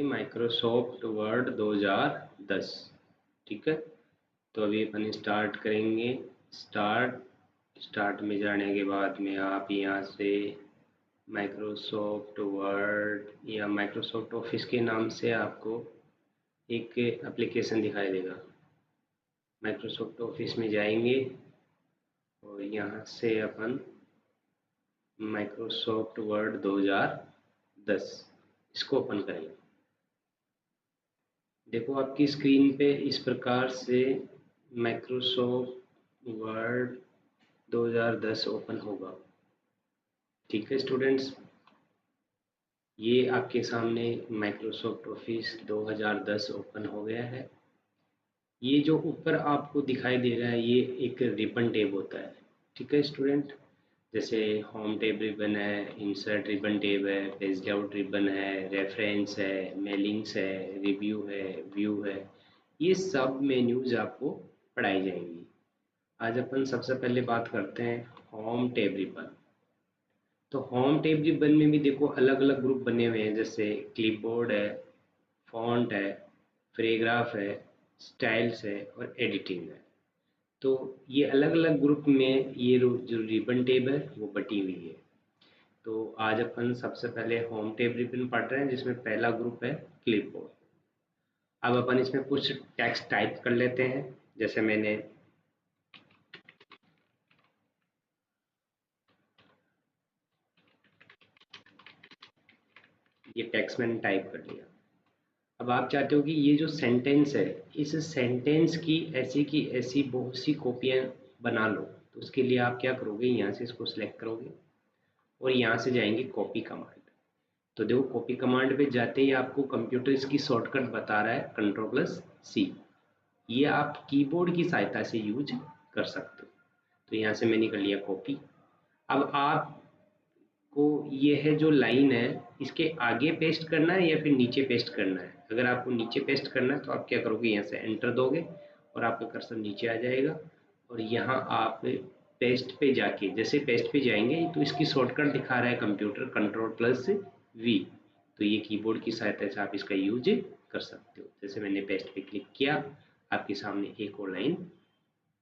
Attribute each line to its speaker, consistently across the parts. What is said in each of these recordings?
Speaker 1: करेंगे Microsoft word 2010। ठीक है, तो अभी अपन स्टार्ट करेंगे। स्टार्ट में जाने के बाद में आप यहाँ से माइक्रोसॉफ्ट वर्ड या माइक्रोसॉफ्ट ऑफिस के नाम से आपको एक एप्लीकेशन दिखाई देगा। माइक्रोसॉफ्ट ऑफिस में जाएंगे और यहाँ से अपन माइक्रोसॉफ्ट वर्ड 2010 इसको ओपन करेंगे। देखो आपकी स्क्रीन पे इस प्रकार से माइक्रोसॉफ्ट वर्ड 2010 ओपन होगा। ठीक है स्टूडेंट्स, ये आपके सामने माइक्रोसॉफ्ट ऑफिस 2010 ओपन हो गया है। ये जो ऊपर आपको दिखाई दे रहा है ये एक रिबन टैब होता है। ठीक है स्टूडेंट, जैसे होम टैब रिबन है, इंसर्ट रिबन टैब है, पेज आउट रिबन है, रेफरेंस है, मेलिंग्स है, रिव्यू है, व्यू है, ये सब मेन्यूज आपको पढ़ाई जाएंगी। आज अपन सबसे पहले बात करते हैं होम टैब रिबन। तो होम टैब रिबन में भी देखो अलग अलग ग्रुप बने हुए हैं, जैसे क्लिपबोर्ड है, फॉन्ट है, पैराग्राफ है, स्टाइल्स है और एडिटिंग है। तो ये अलग अलग ग्रुप में ये जो रिबन टैब है वो बटी हुई है। तो आज अपन सबसे पहले होम टैब रिबन पढ़ रहे हैं, जिसमें पहला ग्रुप है क्लिपबोर्ड। अब अपन इसमें कुछ टेक्स्ट टाइप कर लेते हैं। जैसे मैंने ये टेक्स्ट मैंने टाइप कर लिया। अब आप चाहते हो कि ये जो सेंटेंस है इस सेंटेंस की ऐसी बहुत सी कॉपियां बना लो। तो उसके लिए आप क्या करोगे, यहाँ से इसको सिलेक्ट करोगे और यहाँ से जाएंगे कॉपी कमांड। तो देखो कॉपी कमांड पे जाते ही आपको कंप्यूटर इसकी शॉर्टकट बता रहा है Ctrl+C। ये आप कीबोर्ड की सहायता से यूज कर सकते हो। तो यहाँ से मैंने कर लिया कॉपी। अब आपको ये है जो लाइन है इसके आगे पेस्ट करना है या फिर नीचे पेस्ट करना है। अगर आपको नीचे पेस्ट करना है तो आप क्या करोगे, यहाँ से एंटर दोगे और आपका कर्सर नीचे आ जाएगा। और यहाँ आप पेस्ट पे जाके, जैसे पेस्ट पे जाएंगे तो इसकी शॉर्टकट दिखा रहा है कंप्यूटर Ctrl+V। तो ये कीबोर्ड की सहायता से आप इसका यूज कर सकते हो। जैसे मैंने पेस्ट पे क्लिक किया, आपके सामने एक और लाइन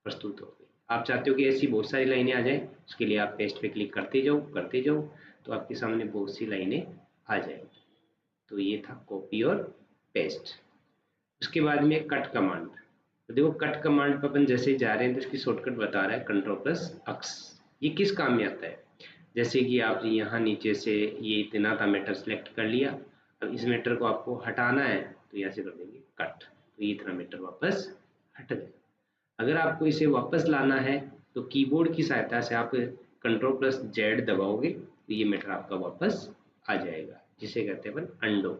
Speaker 1: प्रस्तुत हो गई। आप चाहते हो कि ऐसी बहुत सारी लाइनें आ जाएं, उसके लिए आप पेस्ट पे क्लिक करते जाओ तो आपके सामने बहुत सी लाइनें आ जाएंगी। तो ये था कॉपी और पेस्ट। उसके बाद में कट कमांड। तो देखो कट कमांड पर अपन जैसे जा रहे हैं तो इसकी शॉर्टकट बता रहा है Ctrl+X। ये किस काम में आता है, जैसे कि आप यहाँ नीचे से ये इतना था मैटर सेलेक्ट कर लिया। अब इस मैटर को आपको हटाना है तो यहाँ से कर देंगे कट, तो ये इतना मैटर वापस हट गया। अगर आपको इसे वापस लाना है तो कीबोर्ड की सहायता से आप Ctrl+Z दबाओगे तो ये मैटर आपका वापस आ जाएगा, जिसे कहते हैं अपन अंडो।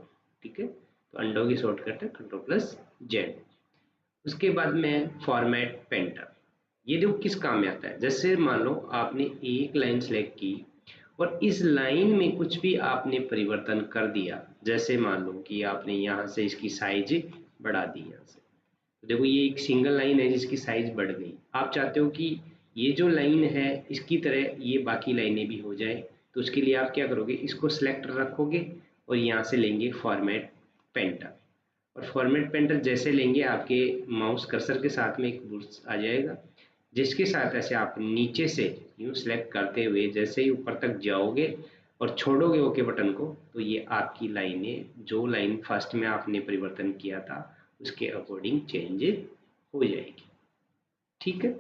Speaker 1: ठीक है, तो अंडो की शॉर्टकट है Ctrl+Z। उसके बाद में फॉर्मेट पेंटर। ये देखो किस काम में आता है। जैसे मान लो आपने एक लाइन सेलेक्ट की और इस लाइन में कुछ भी आपने परिवर्तन कर दिया, जैसे मान लो कि आपने यहाँ से इसकी साइज बढ़ा दी यहाँ से। तो देखो ये एक सिंगल लाइन है जिसकी साइज बढ़ गई। आप चाहते हो कि ये जो लाइन है इसकी तरह ये बाकी लाइनें भी हो जाए, तो उसके लिए आप क्या करोगे, इसको सिलेक्ट रखोगे और यहाँ से लेंगे फॉर्मेट पेंटर। और फॉर्मेट पेंटर जैसे लेंगे आपके माउस कर्सर के साथ में एक बुल्स आ जाएगा, जिसके साथ ऐसे आप नीचे से यूं सेलेक्ट करते हुए जैसे ही ऊपर तक जाओगे और छोड़ोगे ओके बटन को, तो ये आपकी लाइनें, जो लाइन फर्स्ट में आपने परिवर्तन किया था उसके अकॉर्डिंग चेंज हो जाएगी। ठीक है,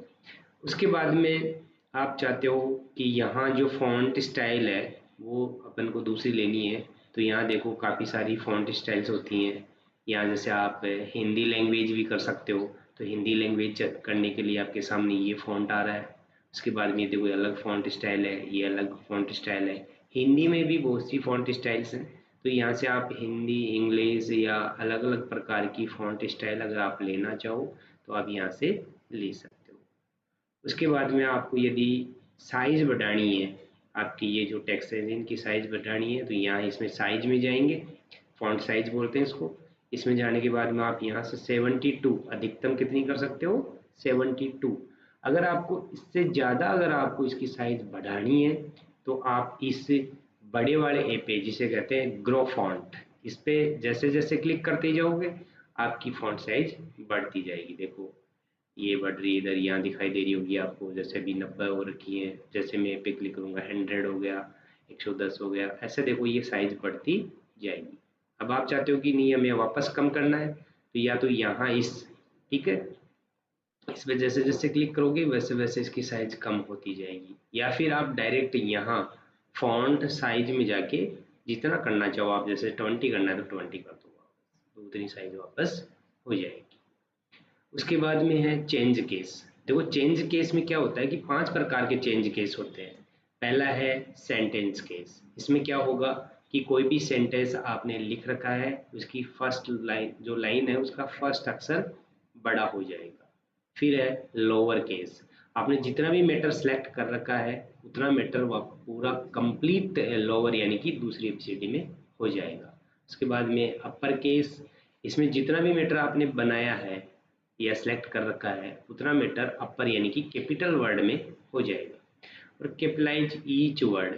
Speaker 1: उसके बाद में आप चाहते हो कि यहाँ जो फॉन्ट स्टाइल है वो अपन को दूसरी लेनी है। तो यहाँ देखो काफ़ी सारी फॉन्ट स्टाइल्स होती हैं। यहाँ जैसे आप हिंदी लैंग्वेज भी कर सकते हो, तो हिंदी लैंग्वेज करने के लिए आपके सामने ये फॉन्ट आ रहा है। उसके बाद में देखो अलग फॉन्ट स्टाइल है, ये अलग फॉन्ट स्टाइल है। हिंदी में भी बहुत सी फॉन्ट स्टाइल्स हैं, तो यहाँ से आप हिंदी, इंग्लिश या अलग अलग प्रकार की फॉन्ट स्टाइल अगर आप लेना चाहो तो आप यहाँ से ले सकते हो। उसके बाद में आपको यदि साइज बढ़ानी है, आपकी ये जो टेक्स्ट है इनकी साइज बढ़ानी है, तो यहाँ इसमें साइज में जाएंगे, फॉन्ट साइज बोलते हैं इसको। इसमें जाने के बाद में आप यहाँ से 72, अधिकतम कितनी कर सकते हो, 72। अगर आपको इससे ज़्यादा अगर आपको इसकी साइज बढ़ानी है तो आप इस बड़े वाले ए पे, जिसे कहते हैं ग्रो फॉन्ट, इस पे जैसे जैसे क्लिक करते जाओगे आपकी फॉन्ट साइज बढ़ती जाएगी। देखो ये बढ़ रही है, इधर यहाँ दिखाई दे रही होगी आपको, जैसे अभी 90 हो रखी है, जैसे मैं पे क्लिक करूँगा 100 हो गया, 110 हो गया, ऐसे देखो ये साइज बढ़ती जाएगी। अब आप चाहते हो कि नहीं हमें वापस कम करना है, तो या तो यहाँ इस, ठीक है, इस पे जैसे जैसे क्लिक करोगे वैसे वैसे इसकी साइज कम होती जाएगी, या फिर आप डायरेक्ट यहाँ फॉन्ट साइज में जाके जितना करना चाहो आप, जैसे 20 करना है तो 20 कर दो, तो उतनी साइज वापस हो जाएगी। उसके बाद में है चेंज केस। देखो चेंज केस में क्या होता है कि 5 प्रकार के चेंज केस होते हैं। पहला है सेंटेंस केस। इसमें क्या होगा कि कोई भी सेंटेंस आपने लिख रखा है, उसकी फर्स्ट लाइन जो लाइन है उसका फर्स्ट अक्षर बड़ा हो जाएगा। फिर है लोअर केस। आपने जितना भी मैटर सेलेक्ट कर रखा है उतना मैटर पूरा कंप्लीट लोअर यानी कि दूसरी एबीसीडी में हो जाएगा। उसके बाद में अपर केस। इसमें जितना भी मैटर आपने बनाया है या सिलेक्ट कर रखा है उतना मैटर अपर यानी कि कैपिटल वर्ड में हो जाएगा। और कैपिटलाइज ईच वर्ड,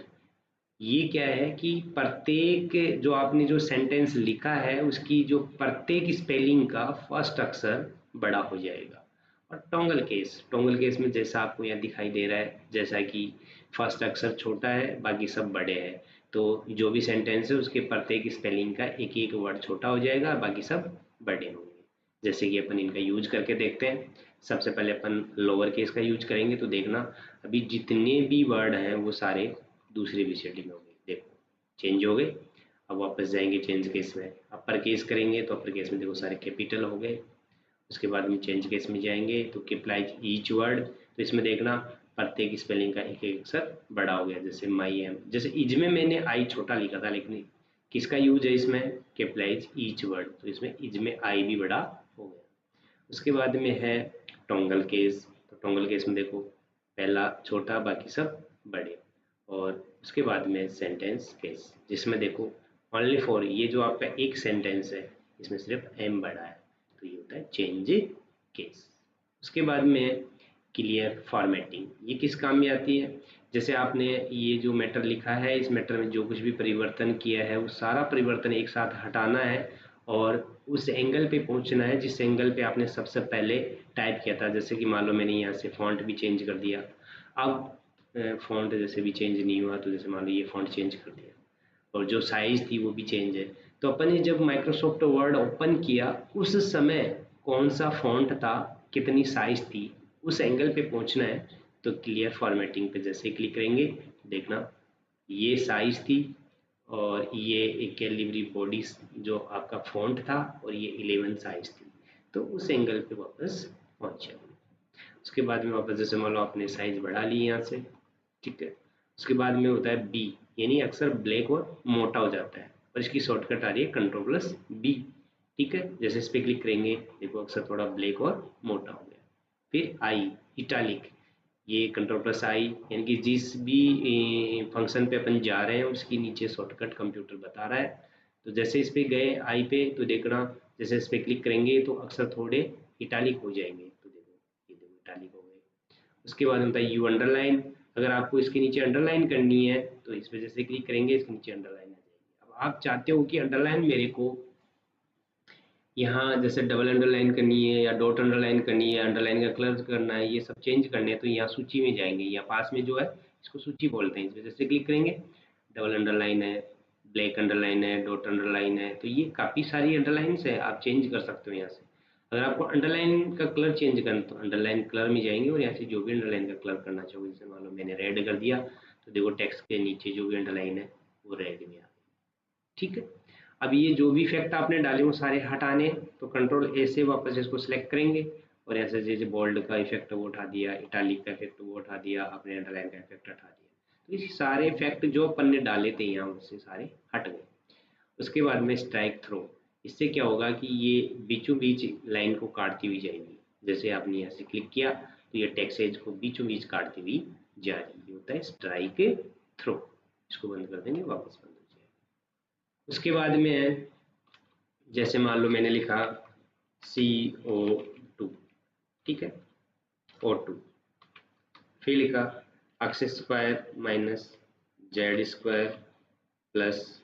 Speaker 1: ये क्या है कि प्रत्येक जो आपने जो सेंटेंस लिखा है उसकी जो प्रत्येक स्पेलिंग का फर्स्ट अक्षर बड़ा हो जाएगा। और टोंगल केस में जैसा आपको यहाँ दिखाई दे रहा है, जैसा कि फर्स्ट अक्षर छोटा है बाकी सब बड़े हैं, तो जो भी सेंटेंस है उसके प्रत्येक स्पेलिंग का एक एक वर्ड छोटा हो जाएगा, बाकी सब बड़े होंगे। जैसे कि अपन इनका यूज करके देखते हैं। सबसे पहले अपन लोअर केस का यूज करेंगे, तो देखना अभी जितने भी वर्ड हैं वो सारे दूसरी एबीसीडी में हो गए। देखो चेंज हो गए। अब वापस जाएंगे चेंज केस में, अपर केस करेंगे तो अपर केस में देखो सारे कैपिटल हो गए। उसके बाद में चेंज केस में जाएंगे तो कैपिटलाइज ईच वर्ड, तो इसमें देखना प्रत्येक स्पेलिंग का एक एक अक्षर बड़ा हो गया। जैसे माई एम, जैसे इज में मैंने आई छोटा लिखा था, लेकिन किसका यूज है इसमें, कैपिटलाइज ईच वर्ड, तो इसमें इज में आई भी बड़ा हो गया। उसके बाद में है टोंगल केस। तो टोंगल केस में देखो पहला छोटा बाकी सब बड़े। और उसके बाद में सेंटेंस केस, जिसमें देखो ओनली फॉर, ये जो आपका एक सेंटेंस है इसमें सिर्फ एम बड़ा है, तो ये होता है चेंज केस। उसके बाद में क्लियर फॉर्मेटिंग, ये किस काम में आती है, जैसे आपने ये जो मैटर लिखा है इस मैटर में जो कुछ भी परिवर्तन किया है वो सारा परिवर्तन एक साथ हटाना है और उस एंगल पे पहुंचना है जिस एंगल पे आपने सबसे पहले टाइप किया था। जैसे कि मान लो मैंने यहाँ से फॉन्ट भी चेंज कर दिया, अब फॉन्ट जैसे भी चेंज नहीं हुआ, तो जैसे मान लो ये फॉन्ट चेंज कर दिया और जो साइज थी वो भी चेंज है। तो अपन ने जब माइक्रोसॉफ्ट वर्ड ओपन किया उस समय कौन सा फॉन्ट था, कितनी साइज थी, उस एंगल पे पहुंचना है। तो क्लियर फॉर्मेटिंग पे जैसे क्लिक करेंगे देखना ये साइज थी और ये एक कैलिबरी बॉडी जो आपका फॉन्ट था और ये 11 साइज थी, तो उस एंगल पे वापस पहुंच जाओगे। उसके बाद में वापस जैसे मान लो आपने साइज बढ़ा ली यहाँ से, ठीक है। उसके बाद में होता है बी, यानी अक्सर ब्लैक और मोटा हो जाता है और इसकी शॉर्टकट आ रही है Ctrl+B, ठीक है। जैसे इस पर क्लिक करेंगे देखो अक्सर थोड़ा ब्लैक और मोटा हो गया। फिर आई इटालिक, ये Ctrl+I, यानी कि जिस भी फंक्शन पे अपन जा रहे हैं उसकी नीचे शॉर्टकट कंप्यूटर बता रहा है। तो जैसे इस पे गए आई पे तो देखना जैसे इस पे क्लिक करेंगे तो अक्सर थोड़े इटालिक हो जाएंगे, तो देखो ये देखो इटालिक हो गए। उसके बाद होता है यू अंडरलाइन, अगर आपको इसके नीचे अंडरलाइन करनी है तो इस पे जैसे क्लिक करेंगे इसके नीचे अंडरलाइन आ जाएगी। अब आप चाहते हो कि अंडरलाइन मेरे को यहाँ जैसे डबल अंडरलाइन करनी है या डॉट अंडरलाइन करनी है, अंडरलाइन का कलर करना है, ये सब चेंज करने हैं, तो यहाँ सूची में जाएंगे या पास में जो है इसको सूची बोलते हैं, इस वजह से क्लिक करेंगे डबल अंडरलाइन है, ब्लैक अंडरलाइन है, डॉट अंडरलाइन है, तो ये काफ़ी सारी अंडरलाइंस है, आप चेंज कर सकते हो यहाँ से। अगर आपको अंडरलाइन का कलर चेंज करना तो अंडरलाइन कलर में जाएंगे और यहाँ से जो भी अंडरलाइन का कलर करना चाहोगे, जैसे मान लो मैंने रेड कर दिया तो देखो टेक्स्ट के नीचे जो भी अंडरलाइन है वो रेड में आ गई, ठीक है। अब ये जो भी इफेक्ट आपने डाले वो सारे हटाने, तो Ctrl+A से वापस इसको सिलेक्ट करेंगे और ऐसे जैसे बोल्ड का इफेक्ट वो उठा दिया, इटालिक का इफेक्ट वो उठा दिया, आपने अंडरलाइन का इफेक्ट हटा दिया, तो ये सारे इफेक्ट जो अपन ने डाले थे यहाँ उससे सारे हट गए। उसके बाद में स्ट्राइक थ्रो, इससे क्या होगा कि ये बीचों बीच लाइन को काटती हुई जाएगी। जैसे आपने यहाँ से क्लिक किया तो ये टेक्स्ट एज को बीचों बीच काटती हुई जा रही है, ये होता है स्ट्राइक थ्रो। इसको बंद कर देंगे वापस बंद हो जाएगा। उसके बाद में है जैसे मान लो मैंने लिखा CO2, ठीक है, O2, फिर लिखा x² - z² +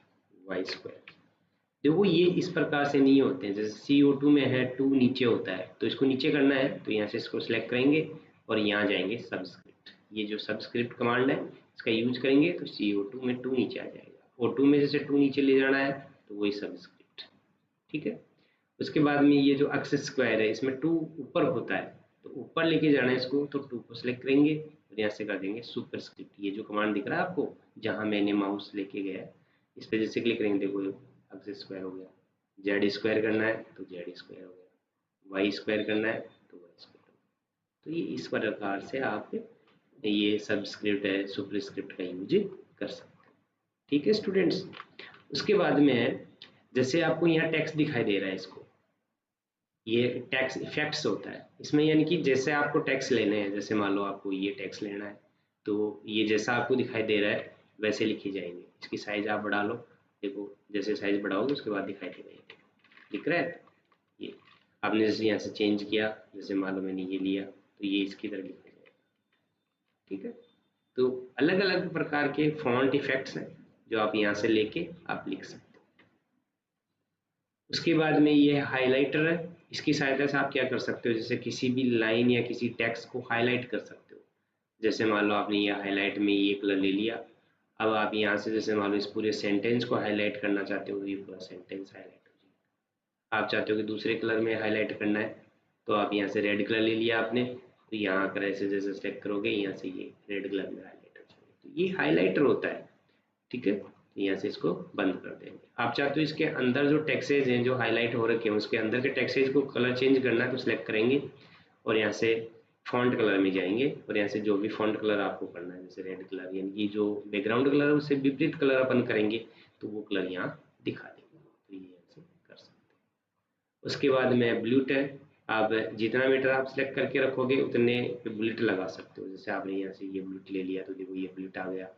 Speaker 1: y²। देखो ये इस प्रकार से नहीं होते हैं, जैसे CO2 में है 2 नीचे होता है, तो इसको नीचे करना है तो यहाँ से इसको सिलेक्ट करेंगे और यहाँ जाएंगे सबस्क्रिप्ट। ये जो सबस्क्रिप्ट कमांड है इसका यूज करेंगे तो CO2 में 2 नीचे आ जाएगा। O2 में जैसे 2 नीचे ले जाना है तो वही सबस्क्रिप्ट। ठीक है। उसके बाद में ये जो एक्स स्क्वायर है इसमें 2 ऊपर होता है, तो ऊपर लेके जाना है इसको, तो 2 को सिलेक्ट करेंगे और यहाँ से कर देंगे सुपरस्क्रिप्ट। ये जो कमांड दिख रहा है आपको जहाँ मैंने माउस लेके गया है इस पर जैसे क्लिक करेंगे, देखो एक्स स्क्वायर हो गया। जेड स्क्वायर करना है तो जेड स्क्वायर हो गया, वाई स्क्वायर करना है तो वाई स्क्वायर हो गया। तो ये इस प्रकार से आप ये सबस्क्रिप्ट है सुपरस्क्रिप्ट का यूज कर सकते हैं। ठीक है स्टूडेंट्स। उसके बाद में है जैसे आपको यहाँ टेक्स्ट दिखाई दे रहा है, इसको ये टैक्स इफेक्ट्स होता है इसमें, यानी कि जैसे आपको टैक्स लेने हैं, जैसे मान लो आपको ये टैक्स लेना है तो ये जैसा आपको दिखाई दे रहा है वैसे लिखे जाएंगे। इसकी साइज आप बढ़ा लो, देखो जैसे साइज बढ़ाओगे उसके बाद दिखाई देगा। ये दिख रहा है, ये आपने जैसे यहाँ से चेंज किया, जैसे मान लो मैंने ये लिया तो ये इसकी तरह लिखा जाएगा। ठीक है। तो अलग अलग प्रकार के फॉन्ट इफेक्ट्स हैं जो आप यहाँ से लेके आप लिख सकते हो। उसके बाद में ये हाइलाइटर है, इसकी सहायता से आप क्या कर सकते हो, जैसे किसी भी लाइन या किसी टेक्स्ट को हाईलाइट कर सकते हो। जैसे मान लो आपने ये हाईलाइट में ये कलर ले लिया, अब आप यहाँ से जैसे मान लो इस पूरे सेंटेंस को हाईलाइट करना चाहते हो, ये पूरा सेंटेंस हाईलाइट हो जाएगा। आप चाहते हो कि दूसरे कलर में हाईलाइट करना है तो आप यहाँ से रेड कलर ले लिया आपने, तो यहाँ कर ऐसे जैसे सेलेक्ट करोगे यहाँ से ये रेड कलर में हाईलाइट हो जाएगा। तो ये हाईलाइटर होता है। ठीक है। यहाँ से इसको बंद कर देंगे। आप चाहते हो इसके अंदर जो टेक्सेज हैं जो हाईलाइट हो रखे हैं उसके अंदर के टेक्सेज को कलर चेंज करना है तो सिलेक्ट करेंगे और यहाँ से फॉन्ट कलर में जाएंगे और यहाँ से जो भी फॉन्ट कलर आपको करना है, जैसे रेड कलर, यानी कि जो बैकग्राउंड कलर है उससे विपरीत कलर अपन करेंगे तो वो कलर यहाँ दिखा देंगे। तो ये यहाँ से कर सकते हैं। उसके बाद में बुलेट है, आप जितना मीटर आप सिलेक्ट करके रखोगे उतने पे बुलेट लगा सकते हो। जैसे आपने यहाँ से ये बुलेट ले लिया तो देखो ये बुलेट आ गया,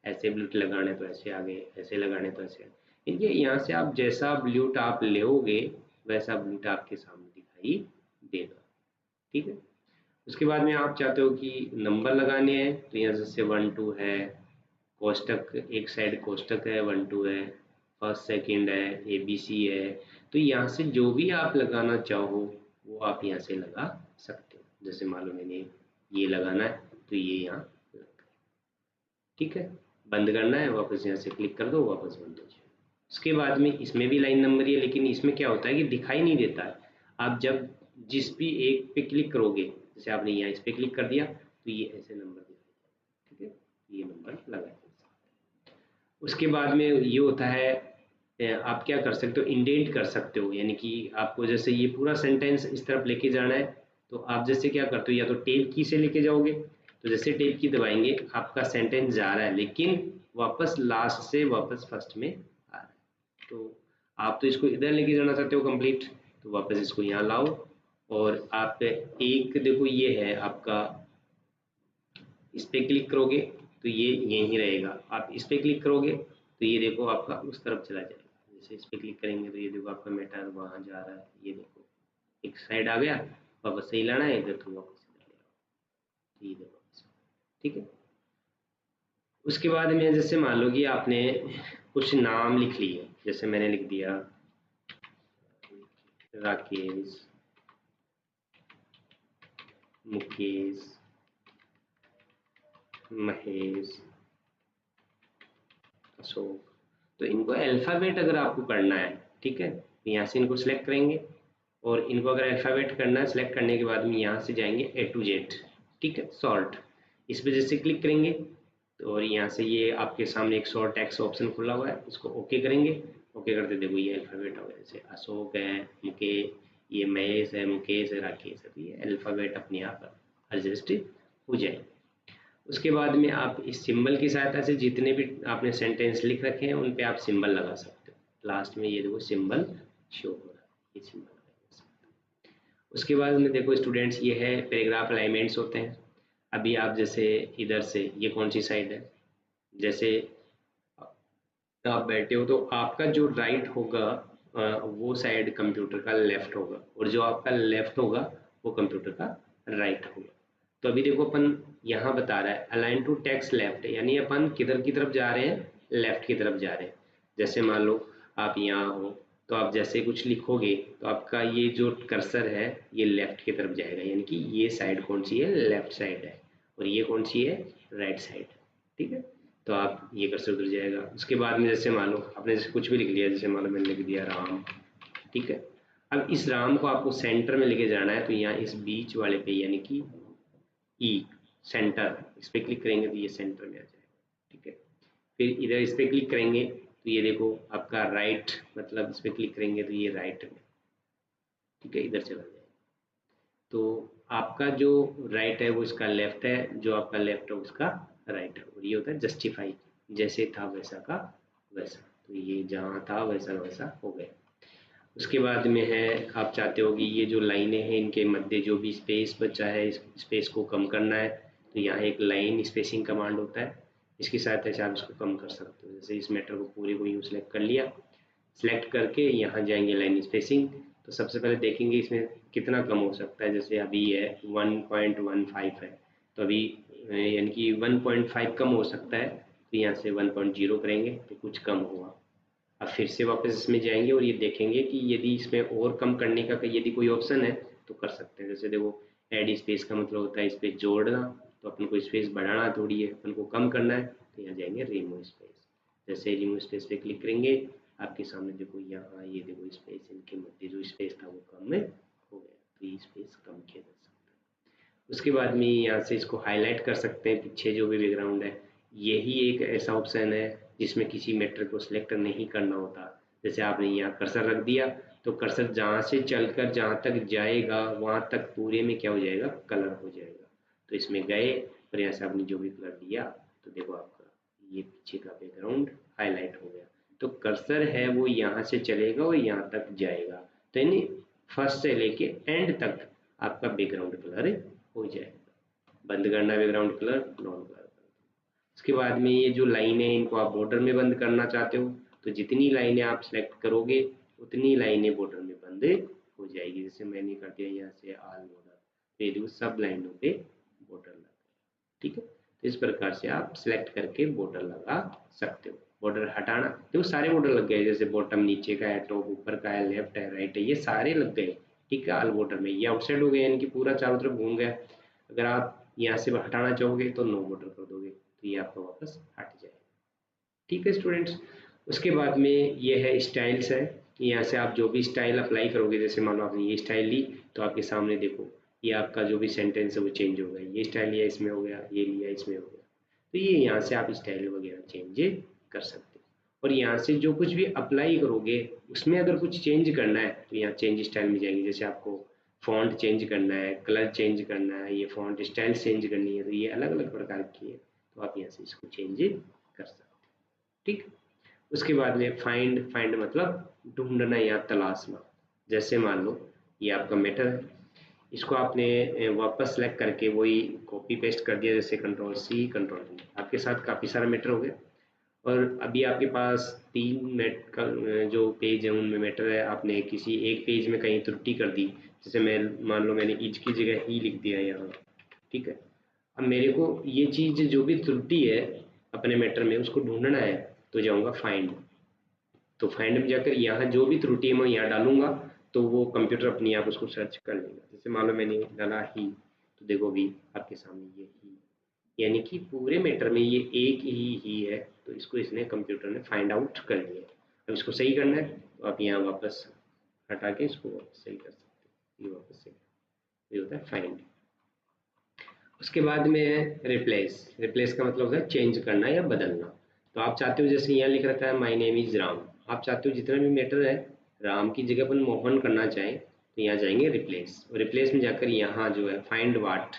Speaker 1: ऐसे ब्लूट लगाने तो ऐसे आ गए, ऐसे लगाने तो ऐसे। इनके यहाँ से आप जैसा ब्लूट आप लोगे वैसा ब्लूट आपके सामने दिखाई देगा। ठीक है। उसके बाद में आप चाहते हो कि नंबर लगाने हैं तो यहाँ जैसे 1 2 है, कोष्टक एक साइड कोष्टक है, 1 2 है, फर्स्ट सेकंड है, ABC है। तो यहाँ से जो भी आप लगाना चाहो वो आप यहाँ से लगा सकते हो। जैसे मान लो मैंने ये लगाना है तो ये यहाँ लग गया। ठीक है। बंद करना है, वापस यहाँ से क्लिक कर दो, वापस बंद हो जाए। उसके बाद में इसमें भी लाइन नंबर ही है, लेकिन इसमें क्या होता है कि दिखाई नहीं देता है। आप जब जिस भी एक पे क्लिक करोगे, जैसे आपने यहाँ इस पे क्लिक कर दिया तो ये ऐसे नंबर दिखाई देगा। ठीक है। ये नंबर लगा। उसके बाद में ये होता है आप क्या कर सकते हो, इंडेंट कर सकते हो, यानी कि आपको जैसे ये पूरा सेंटेंस इस तरफ लेके जाना है तो आप जैसे क्या करते हो, या तो टेप की से लेके जाओगे, तो जैसे टेप की दबाएंगे आपका सेंटेंस जा रहा है लेकिन वापस लास्ट से वापस फर्स्ट में आ रहा है। तो आप तो इसको इधर लेके जाना चाहते हो कंप्लीट, तो वापस इसको यहाँ लाओ और आप एक देखो ये है आपका, इस पे क्लिक करोगे तो ये यहीं रहेगा, आप इस पे क्लिक करोगे तो ये देखो आपका उस तरफ चला जाएगा। जैसे इस पे क्लिक करेंगे तो ये देखो आपका मैटर वहाँ जा रहा है, ये देखो एक साइड आ गया, वापस सही लाना है इधर तो वापस इधर ले आओ, ये देखो। ठीक है। उसके बाद में जैसे मान लो कि आपने कुछ नाम लिख लिए, जैसे मैंने लिख दिया राकेश, मुकेश, महेश, अशोक। तो इनको अल्फ़ाबेट अगर आपको करना है, ठीक है, तो यहाँ से इनको सिलेक्ट करेंगे और इनको अगर अल्फ़ाबेट करना है, सिलेक्ट करने के बाद में यहाँ से जाएंगे A to Z। ठीक है। सॉर्ट, इस पर जैसे क्लिक करेंगे तो और यहाँ से ये आपके सामने एक शॉर्ट टेक्स्ट ऑप्शन खुला हुआ है, इसको ओके करेंगे। ओके करते देखो ये अल्फ़ाबेट हो गया, जैसे अशोक है, ये महेश है, मुकेश है, राकेश है, तो ये अल्फ़ाबेट अपने आप एडजस्ट हो जाएंगे। उसके बाद में आप इस सिंबल की सहायता से जितने भी आपने सेंटेंस लिख रखे हैं उन पे आप सिंबल लगा सकते हो। लास्ट में ये देखो सिंबल शो हो रहा है, ये सिंबल लगा सकते हो। उसके बाद में देखो स्टूडेंट्स, ये है पैराग्राफ अलाइनमेंट्स होते हैं। अभी आप जैसे इधर से, ये कौन सी साइड है, जैसे आप बैठे हो तो आपका जो राइट होगा वो साइड कंप्यूटर का लेफ्ट होगा और जो आपका लेफ्ट होगा वो कंप्यूटर का राइट होगा। तो अभी देखो अपन यहाँ बता रहा है अलाइन टू टेक्स्ट लेफ्ट, यानी अपन किधर की तरफ जा रहे हैं, लेफ्ट की तरफ जा रहे हैं। जैसे मान लो आप यहाँ हो तो आप जैसे कुछ लिखोगे तो आपका ये जो कर्सर है ये लेफ्ट की तरफ जाएगा, यानी कि ये साइड कौन सी है, लेफ्ट साइड है, और ये कौन सी है, राइट साइड। ठीक है, तो आप ये कर्सर उधर जाएगा। उसके बाद में जैसे मान लो आपने जैसे कुछ भी लिख लिया, जैसे मान लो मैंने लिख दिया राम। ठीक है, अब इस राम को आपको सेंटर में लेके जाना है, तो यहाँ इस बीच वाले पे यानी कि ई सेंटर, इस पे क्लिक करेंगे तो ये सेंटर में आ जाएगा। ठीक है, फिर इधर इस पे क्लिक करेंगे तो ये देखो आपका राइट, मतलब इस पे क्लिक करेंगे तो ये राइट में, ठीक है, इधर चला जाएगा। तो आपका जो राइट है वो इसका लेफ्ट है, जो आपका लेफ्ट है उसका राइट है, और ये होता है जस्टिफाई, जैसे था वैसा का वैसा। तो ये जहाँ था वैसा का वैसा हो गया। उसके बाद में है, आप चाहते हो कि ये जो लाइनें हैं इनके मध्य जो भी स्पेस बचा है इस स्पेस को कम करना है, तो यहाँ एक लाइन स्पेसिंग कमांड होता है, इसकी सहायता से आप इसको कम कर सकते हो। जैसे इस मैटर को पूरे को यूँ सेलेक्ट कर लिया, सेलेक्ट करके यहाँ जाएंगे लाइन स्पेसिंग, तो सबसे पहले देखेंगे इसमें कितना कम हो सकता है। जैसे अभी है 1.15 है, तो अभी यानी कि 1.5 कम हो सकता है, तो यहाँ से 1.0 करेंगे तो कुछ कम हुआ। अब फिर से वापस इसमें जाएंगे और ये देखेंगे कि यदि इसमें और कम करने का यदि कोई ऑप्शन है तो कर सकते हैं। जैसे देखो ऐड स्पेस का मतलब होता है स्पेस जोड़ना, तो अपन को स्पेस बढ़ाना थोड़ी है, अपन को कम करना है, तो यहाँ जाएंगे रिमूव स्पेस। जैसे रिमूव स्पेस पे क्लिक करेंगे आपके सामने देखो यहाँ ये देखो स्पेस, इनके मध्य जो स्पेस था वो कम में हो गया, तो ये स्पेस कम किया जा सकता है। उसके बाद में यहाँ से इसको हाईलाइट कर सकते हैं, पीछे जो भी बैकग्राउंड है। यही एक ऐसा ऑप्शन है जिसमें किसी मैटर को सिलेक्ट नहीं करना होता। जैसे आपने यहाँ कर्सर रख दिया तो कर्सर जहाँ से चलकर जहाँ तक जाएगा वहाँ तक पूरे में क्या हो जाएगा, कलर हो जाएगा। तो इसमें गए और यहाँ से आपने जो भी कलर दिया तो देखो आपका ये पीछे का बैकग्राउंड हाईलाइट हो गया। तो कर्सर है वो यहाँ से चलेगा और यहाँ तक जाएगा, तो यानी फर्स्ट से लेके एंड तक आपका बैकग्राउंड कलर हो जाएगा। बंद करना बैकग्राउंड कलर, नॉन कलर। उसके बाद में ये जो लाइनें इनको आप बॉर्डर में बंद करना चाहते हो तो जितनी लाइनें आप सेलेक्ट करोगे उतनी लाइनें बॉर्डर में बंद हो जाएगी। जैसे मैंने कर दिया यहाँ से ऑल बॉर्डर, तो ये देखो सब लाइनों पे बॉर्डर लग गए। ठीक है, तो इस प्रकार से आप सेलेक्ट करके बॉर्डर लगा सकते हो। बॉर्डर हटाना, देखो सारे बॉर्डर लग गए, जैसे बॉटम नीचे का है, टॉप ऊपर का है, लेफ्ट है, राइट है, ये सारे लग गए। ठीक है, ऑल बॉर्डर में ये आउटसाइड हो गया, यानी कि पूरा चारों तरफ घूम गया। अगर आप यहाँ से हटाना चाहोगे तो नो बॉर्डर कर दोगे, तो ये आपका वापस हट जाएगा। ठीक है स्टूडेंट्स, उसके बाद में ये है स्टाइल्स है, कि यहाँ से आप जो भी स्टाइल अप्लाई करोगे, जैसे मान लो आपने ये स्टाइल ली तो आपके सामने देखो ये आपका जो भी सेंटेंस है वो चेंज हो गया। ये स्टाइल लिया इसमें हो गया, ये लिया इसमें हो गया, तो ये यहाँ से आप स्टाइल वगैरह चेंज कर सकते हो। और यहाँ से जो कुछ भी अप्लाई करोगे उसमें अगर कुछ चेंज करना है तो यहाँ चेंज स्टाइल में जाएंगे। जैसे आपको फॉन्ट चेंज करना है, कलर चेंज करना है, ये फॉन्ट स्टाइल चेंज करनी है, तो ये अलग अलग प्रकार की है, तो आप यहाँ से इसको चेंज कर सकते हो। ठीक, उसके बाद में फाइंड, फाइंड मतलब ढूंढना या तलाशना। जैसे मान लो ये आपका मैटर है, इसको आपने वापस सेलेक्ट करके वही कॉपी पेस्ट कर दिया, जैसे कंट्रोल सी कंट्रोल वी, आपके साथ काफ़ी सारा मैटर हो गया। और अभी आपके पास 3 मैट का जो पेज है उनमें मैटर है, आपने किसी एक पेज में कहीं त्रुटि कर दी, जैसे मैं मान लो मैंने इज की जगह ही लिख दिया यहाँ। ठीक है, अब मेरे को ये चीज़ जो भी त्रुटि है अपने मैटर में उसको ढूंढना है, तो जाऊँगा फाइंड। तो फाइंड में जाकर यहाँ जो भी त्रुटि है मैं यहाँ डालूंगा तो वो कंप्यूटर अपने आप उसको सर्च कर लेगा। जैसे मान लो मैंने डाला ही, तो देखो भी आपके सामने ये ही, यानी कि पूरे मैटर में ये एक ही है, तो इसको इसने कंप्यूटर ने फाइंड आउट कर लिया। अब इसको सही करना है तो आप यहाँ वापस हटा के इसको वापस सही कर सकते हैं। ये वापस सही, ये होता है फाइंड। उसके बाद में है रिप्लेस। रिप्लेस का मतलब होता है चेंज करना या बदलना। तो आप चाहते हो, जैसे यहाँ लिख रखा है माय नेम इज राम, आप चाहते हो जितना भी मैटर है राम की जगह पर मोहन करना चाहें, तो यहाँ जाएंगे रिप्लेस, और रिप्लेस में जाकर यहाँ जो है फाइंड वाट,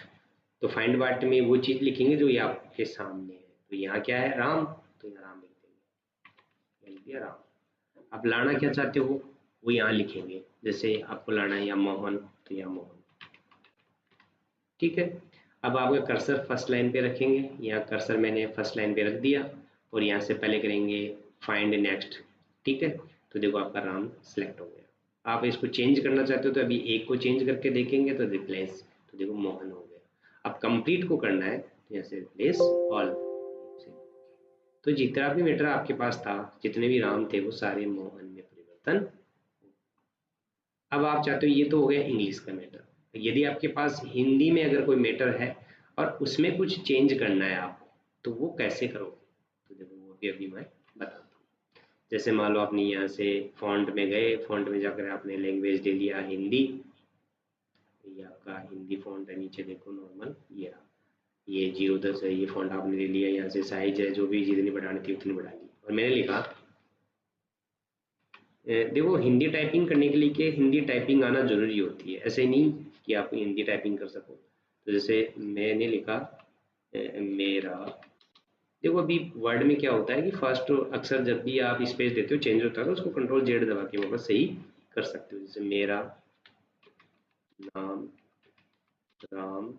Speaker 1: तो फाइंड वाट में वो चीज़ लिखेंगे जो ये आपके सामने है। तो यहाँ क्या है राम, तो यहाँ राम लिख देंगे, लिख दिया राम। आप लाना क्या चाहते हो वो यहाँ लिखेंगे, जैसे आपको लाना है यहाँ मोहन, तो यहाँ मोहन। ठीक है, अब आपका कर्सर फर्स्ट लाइन पे रखेंगे, यहाँ कर्सर मैंने फर्स्ट लाइन पे रख दिया और यहाँ से पहले करेंगे फाइंड नेक्स्ट। ठीक है, तो देखो आपका राम सेलेक्ट हो गया। आप इसको चेंज करना चाहते हो तो अभी एक को चेंज करके देखेंगे तो रिप्लेस, तो देखो मोहन हो गया। अब कंप्लीट को करना है तो यहाँ से रिप्लेस ऑल। तो जितना भी मैटर आपके पास था, जितने भी राम थे वो सारे मोहन में परिवर्तन अब आप चाहते हो, ये तो हो गया इंग्लिश का मैटर। यदि आपके पास हिंदी में अगर कोई मैटर है और उसमें कुछ चेंज करना है आपको, तो वो कैसे करोगे? तो देखो वो भी अभी मैं बताता हूँ। जैसे मान लो आपने यहाँ से फॉन्ट में गए, फॉन्ट में जाकर आपने लैंग्वेज ले लिया हिंदी, ये आपका हिंदी फॉन्ट है, नीचे देखो नॉर्मल ये रहा, ये 010 है, ये फॉन्ट आपने ले लिया। यहाँ से साइज है जो भी जितनी बढ़ानी थी उतनी बढ़ा ली, और मैंने लिखा देखो हिंदी टाइपिंग करने के लिए कि हिंदी टाइपिंग आना ज़रूरी होती है, ऐसे नहीं कि आप हिंदी टाइपिंग कर सको। तो जैसे मैंने लिखा मेरा, देखो अभी वर्ड में क्या होता है कि फर्स्ट अक्सर जब भी आप स्पेस देते हो चेंज होता है, तो उसको कंट्रोल जेड दबा के वापस सही कर सकते हो। जैसे मेरा नाम राम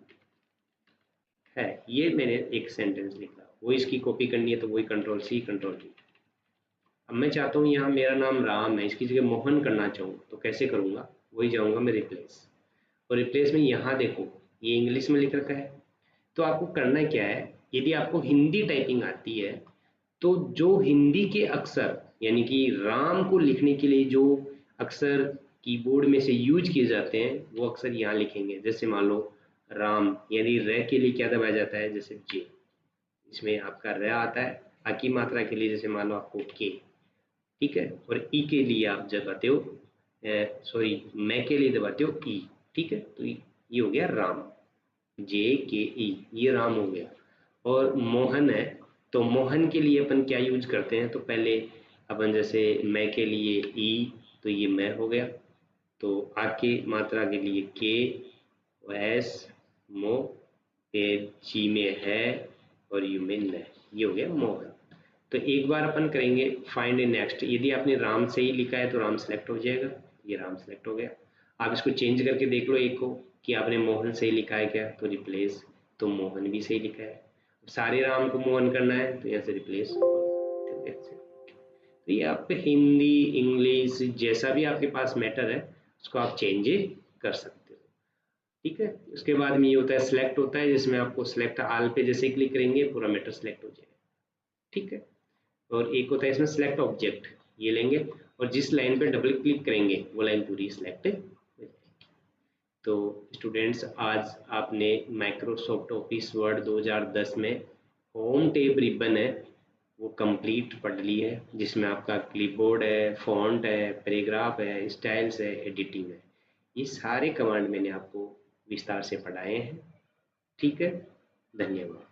Speaker 1: है, ये मैंने एक सेंटेंस लिखा, वो इसकी कॉपी करनी है तो वही कंट्रोल सी कंट्रोल वी। अब मैं चाहता हूँ यहाँ मेरा नाम राम है, इसकी जगह मोहन करना चाहूँ तो कैसे करूँगा? वही जाऊँगा मैं रिप्लेस, और रिप्लेस में यहाँ देखो ये इंग्लिश में लिख रखा है। तो आपको करना क्या है, यदि आपको हिंदी टाइपिंग आती है तो जो हिंदी के अक्षर यानी कि राम को लिखने के लिए जो अक्षर कीबोर्ड में से यूज किए जाते हैं वो अक्षर यहाँ लिखेंगे। जैसे मान लो राम यानी र के लिए क्या दबाया जाता है, जैसे जे, इसमें आपका र आता है। आ की मात्रा के लिए जैसे मान लो आपको के, ठीक है, और ई के लिए आप दबाते हो, सॉरी मैं के लिए दबाते हो ई, ठीक है। तो ये हो गया राम, जे के ई, ये राम हो गया। और मोहन है, तो मोहन के लिए अपन क्या यूज करते हैं, तो पहले अपन जैसे मैं के लिए ई, तो ये मैं हो गया। तो आ की मात्रा के लिए के, एस, मो, फिर जी में है, और यू में न, ये हो गया मोहन। तो एक बार अपन करेंगे फाइंड नेक्स्ट, यदि आपने राम से ही लिखा है तो राम सेलेक्ट हो जाएगा, ये राम सेलेक्ट हो गया। आप इसको चेंज करके देख लो एक को कि आपने मोहन से ही लिखा है क्या, तो रिप्लेस, तो मोहन भी सही लिखा है। सारे राम को मोहन करना है तो यहाँ से रिप्लेस, तो ये आप हिंदी इंग्लिश जैसा भी आपके पास मैटर है उसको आप चेंज कर सकते हो, ठीक है। उसके बाद में ये होता है सिलेक्ट होता है, जिसमें आपको सिलेक्ट आल पे जैसे क्लिक करेंगे पूरा मैटर सेलेक्ट हो जाएगा, ठीक है। और एक होता है इसमें सिलेक्ट ऑब्जेक्ट, ये लेंगे और जिस लाइन पे डबल क्लिक करेंगे वो लाइन पूरी सिलेक्ट हो जाएगी। तो स्टूडेंट्स आज आपने माइक्रोसॉफ्ट ऑफिस वर्ड 2010 में होम टैब रिबन है वो कंप्लीट पढ़ ली है, जिसमें आपका क्लिपबोर्ड है, फॉन्ट है, पैराग्राफ है, स्टाइल्स है, एडिटिंग है। ये सारे कमांड मैंने आपको विस्तार से पढ़ाए हैं, ठीक है। धन्यवाद।